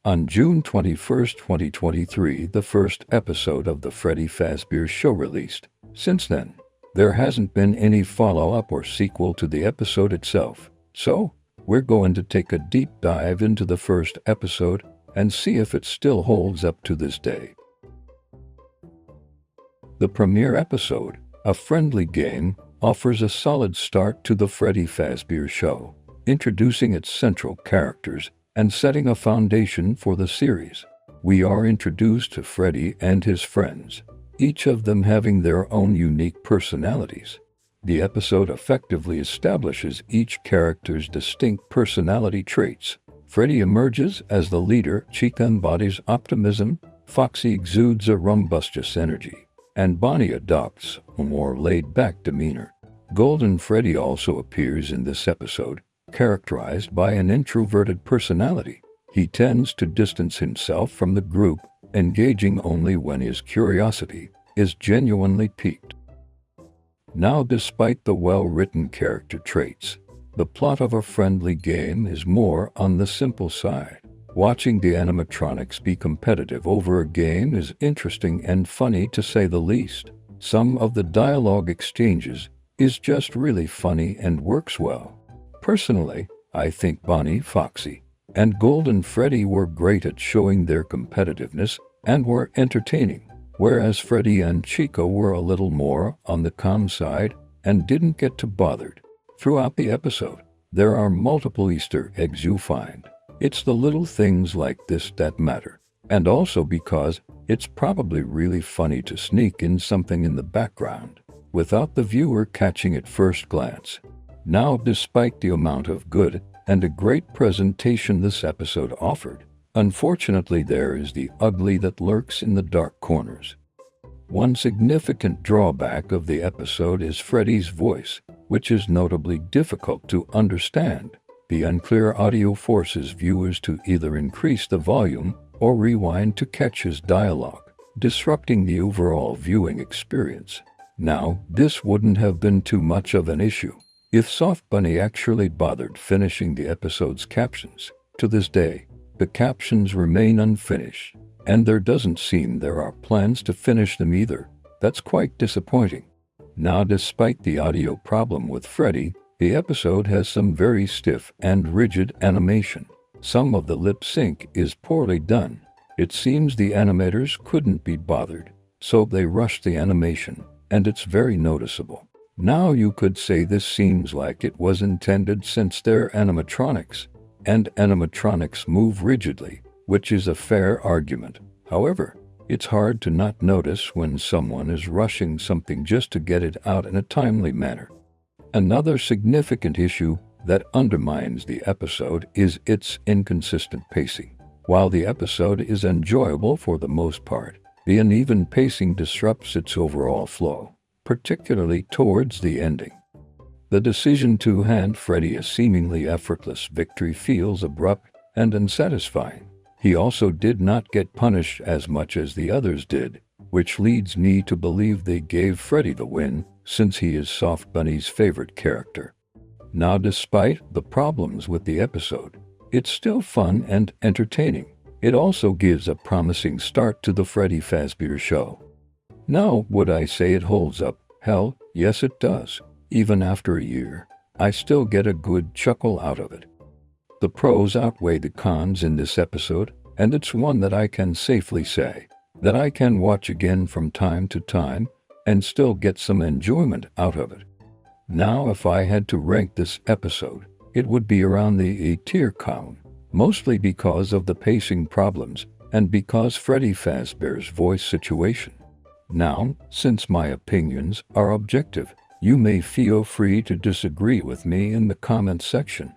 On June 21st, 2023, the first episode of the Freddy Fazbear show released. Since then, there hasn't been any follow-up or sequel to the episode itself. So, we're going to take a deep dive into the first episode and see if it still holds up to this day. The premiere episode, A Friendly Game, offers a solid start to the Freddy Fazbear show, introducing its central characters and setting a foundation for the series. We are introduced to Freddy and his friends, each of them having their own unique personalities. The episode effectively establishes each character's distinct personality traits. Freddy emerges as the leader, Chica embodies optimism, Foxy exudes a rumbustious energy, and Bonnie adopts a more laid-back demeanor. Golden Freddy also appears in this episode, characterized by an introverted personality. He tends to distance himself from the group, engaging only when his curiosity is genuinely piqued. Now, despite the well-written character traits, the plot of A Friendly Game is more on the simple side. Watching the animatronics be competitive over a game is interesting and funny to say the least. Some of the dialogue exchanges is just really funny and works well. Personally, I think Bonnie, Foxy, and Golden Freddy were great at showing their competitiveness and were entertaining, whereas Freddy and Chica were a little more on the calm side and didn't get too bothered. Throughout the episode, there are multiple Easter eggs you find. It's the little things like this that matter, and also because it's probably really funny to sneak in something in the background without the viewer catching at first glance. Now, despite the amount of good and a great presentation this episode offered, unfortunately there is the ugly that lurks in the dark corners. One significant drawback of the episode is Freddy's voice, which is notably difficult to understand. The unclear audio forces viewers to either increase the volume or rewind to catch his dialogue, disrupting the overall viewing experience. Now, this wouldn't have been too much of an issue if Soft Bunny actually bothered finishing the episode's captions. To this day, the captions remain unfinished, and there doesn't seem there are plans to finish them either. That's quite disappointing. Now, despite the audio problem with Freddy, the episode has some very stiff and rigid animation. Some of the lip sync is poorly done. It seems the animators couldn't be bothered, so they rushed the animation, and it's very noticeable. Now, you could say this seems like it was intended since they're animatronics, and animatronics move rigidly, which is a fair argument. However, it's hard to not notice when someone is rushing something just to get it out in a timely manner. Another significant issue that undermines the episode is its inconsistent pacing. While the episode is enjoyable for the most part, the uneven pacing disrupts its overall flow, particularly towards the ending. The decision to hand Freddy a seemingly effortless victory feels abrupt and unsatisfying. He also did not get punished as much as the others did, which leads me to believe they gave Freddy the win, since he is Soft Bunny's favorite character. Now, despite the problems with the episode, it's still fun and entertaining. It also gives a promising start to the Freddy Fazbear show. Now, would I say it holds up? Hell, yes it does. Even after a year, I still get a good chuckle out of it. The pros outweigh the cons in this episode, and it's one that I can safely say that I can watch again from time to time and still get some enjoyment out of it. Now, if I had to rank this episode, it would be around the A-tier column, mostly because of the pacing problems and because Freddy Fazbear's voice situation. Now, since my opinions are objective, you may feel free to disagree with me in the comment section.